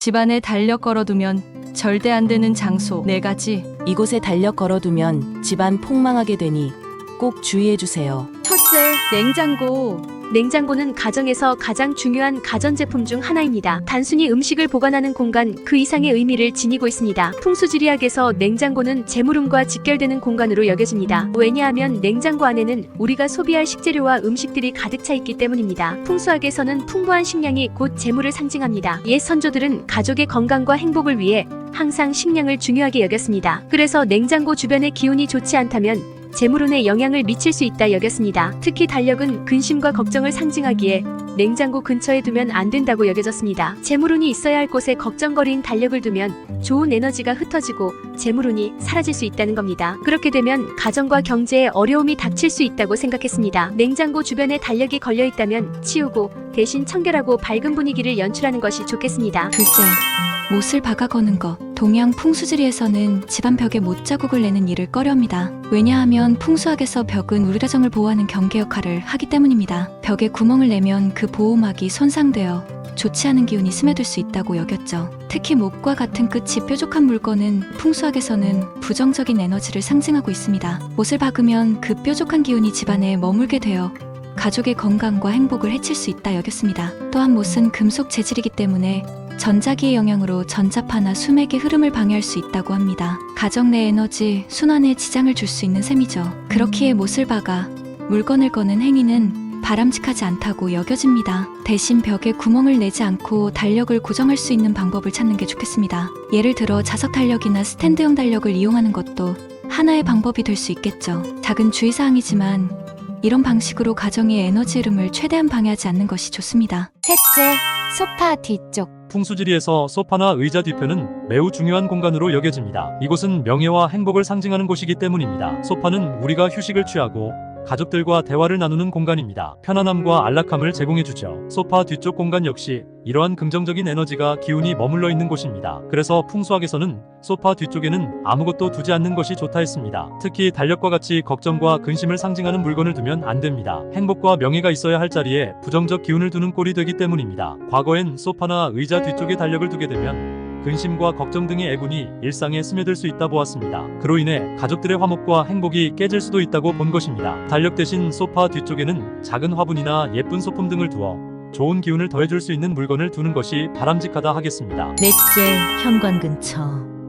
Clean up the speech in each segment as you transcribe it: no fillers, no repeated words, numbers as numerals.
집안에 달력 걸어두면 절대 안 되는 장소 4가지. 이곳에 달력 걸어두면 집안 폭망하게 되니 꼭 주의해주세요. 첫째, 냉장고. 냉장고는 가정에서 가장 중요한 가전제품 중 하나입니다. 단순히 음식을 보관하는 공간 그 이상의 의미를 지니고 있습니다. 풍수지리학에서 냉장고는 재물운과 직결되는 공간으로 여겨집니다. 왜냐하면 냉장고 안에는 우리가 소비할 식재료와 음식들이 가득 차 있기 때문입니다. 풍수학에서는 풍부한 식량이 곧 재물을 상징합니다. 옛 선조들은 가족의 건강과 행복을 위해 항상 식량을 중요하게 여겼습니다. 그래서 냉장고 주변의 기운이 좋지 않다면 재물운에 영향을 미칠 수 있다 여겼습니다. 특히 달력은 근심과 걱정을 상징하기에 냉장고 근처에 두면 안 된다고 여겨졌습니다. 재물운이 있어야 할 곳에 걱정거리인 달력을 두면 좋은 에너지가 흩어지고 재물운이 사라질 수 있다는 겁니다. 그렇게 되면 가정과 경제에 어려움이 닥칠 수 있다고 생각했습니다. 냉장고 주변에 달력이 걸려 있다면 치우고 대신 청결하고 밝은 분위기를 연출하는 것이 좋겠습니다. 둘째, 못을 박아 거는 것. 동양 풍수지리에서는 집안 벽에 못 자국을 내는 일을 꺼려합니다. 왜냐하면 풍수학에서 벽은 우리 가정을 보호하는 경계 역할을 하기 때문입니다. 벽에 구멍을 내면 그 보호막이 손상되어 좋지 않은 기운이 스며들 수 있다고 여겼죠. 특히 못과 같은 끝이 뾰족한 물건은 풍수학에서는 부정적인 에너지를 상징하고 있습니다. 못을 박으면 그 뾰족한 기운이 집안에 머물게 되어 가족의 건강과 행복을 해칠 수 있다 여겼습니다. 또한 못은 금속 재질이기 때문에 전자기의 영향으로 전자파나 수맥의 흐름을 방해할 수 있다고 합니다. 가정 내 에너지, 순환에 지장을 줄 수 있는 셈이죠. 그렇기에 못을 박아 물건을 거는 행위는 바람직하지 않다고 여겨집니다. 대신 벽에 구멍을 내지 않고 달력을 고정할 수 있는 방법을 찾는 게 좋겠습니다. 예를 들어 자석 달력이나 스탠드형 달력을 이용하는 것도 하나의 방법이 될 수 있겠죠. 작은 주의사항이지만 이런 방식으로 가정의 에너지 흐름을 최대한 방해하지 않는 것이 좋습니다. 셋째, 소파 뒤쪽. 풍수지리에서 소파나 의자 뒤편은 매우 중요한 공간으로 여겨집니다. 이곳은 명예와 행복을 상징하는 곳이기 때문입니다. 소파는 우리가 휴식을 취하고 가족들과 대화를 나누는 공간입니다. 편안함과 안락함을 제공해주죠. 소파 뒤쪽 공간 역시 이러한 긍정적인 에너지가 기운이 머물러 있는 곳입니다. 그래서 풍수학에서는 소파 뒤쪽에는 아무것도 두지 않는 것이 좋다 했습니다. 특히 달력과 같이 걱정과 근심을 상징하는 물건을 두면 안 됩니다. 행복과 명예가 있어야 할 자리에 부정적 기운을 두는 꼴이 되기 때문입니다. 과거엔 소파나 의자 뒤쪽에 달력을 두게 되면 근심과 걱정 등의 애군이 일상에 스며들 수 있다 보았습니다. 그로 인해 가족들의 화목과 행복이 깨질 수도 있다고 본 것입니다. 달력 대신 소파 뒤쪽에는 작은 화분이나 예쁜 소품 등을 두어 좋은 기운을 더해줄 수 있는 물건을 두는 것이 바람직하다 하겠습니다. 넷째, 현관 근처.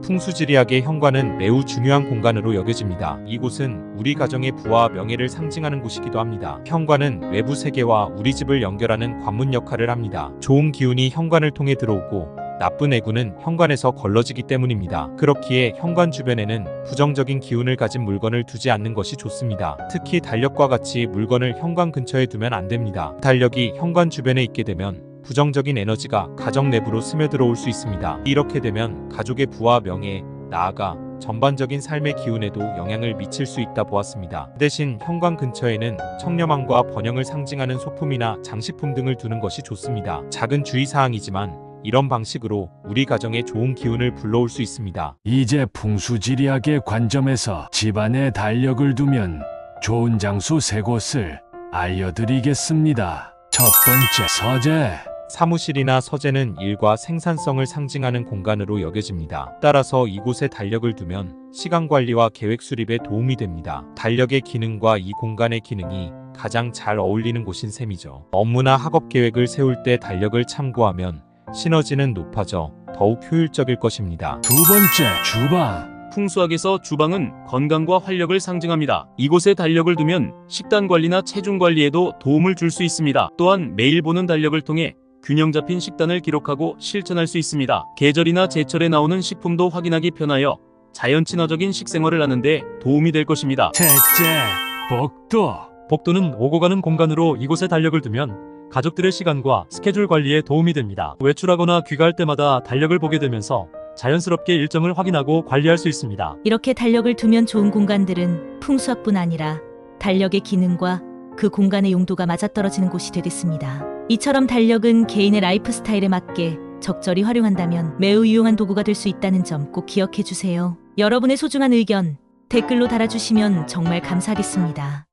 풍수지리학의 현관은 매우 중요한 공간으로 여겨집니다. 이곳은 우리 가정의 부와 명예를 상징하는 곳이기도 합니다. 현관은 외부 세계와 우리 집을 연결하는 관문 역할을 합니다. 좋은 기운이 현관을 통해 들어오고 나쁜 애군은 현관에서 걸러지기 때문입니다. 그렇기에 현관 주변에는 부정적인 기운을 가진 물건을 두지 않는 것이 좋습니다. 특히 달력과 같이 물건을 현관 근처에 두면 안 됩니다. 달력이 현관 주변에 있게 되면 부정적인 에너지가 가정 내부로 스며들어올 수 있습니다. 이렇게 되면 가족의 부와 명예, 나아가 전반적인 삶의 기운에도 영향을 미칠 수 있다 보았습니다. 대신 현관 근처에는 청렴함과 번영을 상징하는 소품이나 장식품 등을 두는 것이 좋습니다. 작은 주의사항이지만 이런 방식으로 우리 가정에 좋은 기운을 불러올 수 있습니다. 이제 풍수지리학의 관점에서 집안에 달력을 두면 좋은 장소 3곳을 알려드리겠습니다. 첫 번째, 서재. 사무실이나 서재는 일과 생산성을 상징하는 공간으로 여겨집니다. 따라서 이곳에 달력을 두면 시간 관리와 계획 수립에 도움이 됩니다. 달력의 기능과 이 공간의 기능이 가장 잘 어울리는 곳인 셈이죠. 업무나 학업 계획을 세울 때 달력을 참고하면 시너지는 높아져 더욱 효율적일 것입니다. 두 번째, 주방. 풍수학에서 주방은 건강과 활력을 상징합니다. 이곳에 달력을 두면 식단 관리나 체중 관리에도 도움을 줄 수 있습니다. 또한 매일 보는 달력을 통해 균형 잡힌 식단을 기록하고 실천할 수 있습니다. 계절이나 제철에 나오는 식품도 확인하기 편하여 자연 친화적인 식생활을 하는 데 도움이 될 것입니다. 셋째, 복도. 복도는 오고 가는 공간으로 이곳에 달력을 두면 가족들의 시간과 스케줄 관리에 도움이 됩니다. 외출하거나 귀가할 때마다 달력을 보게 되면서 자연스럽게 일정을 확인하고 관리할 수 있습니다. 이렇게 달력을 두면 좋은 공간들은 풍수학뿐 아니라 달력의 기능과 그 공간의 용도가 맞아떨어지는 곳이 되겠습니다. 이처럼 달력은 개인의 라이프 스타일에 맞게 적절히 활용한다면 매우 유용한 도구가 될 수 있다는 점 꼭 기억해 주세요. 여러분의 소중한 의견 댓글로 달아주시면 정말 감사하겠습니다.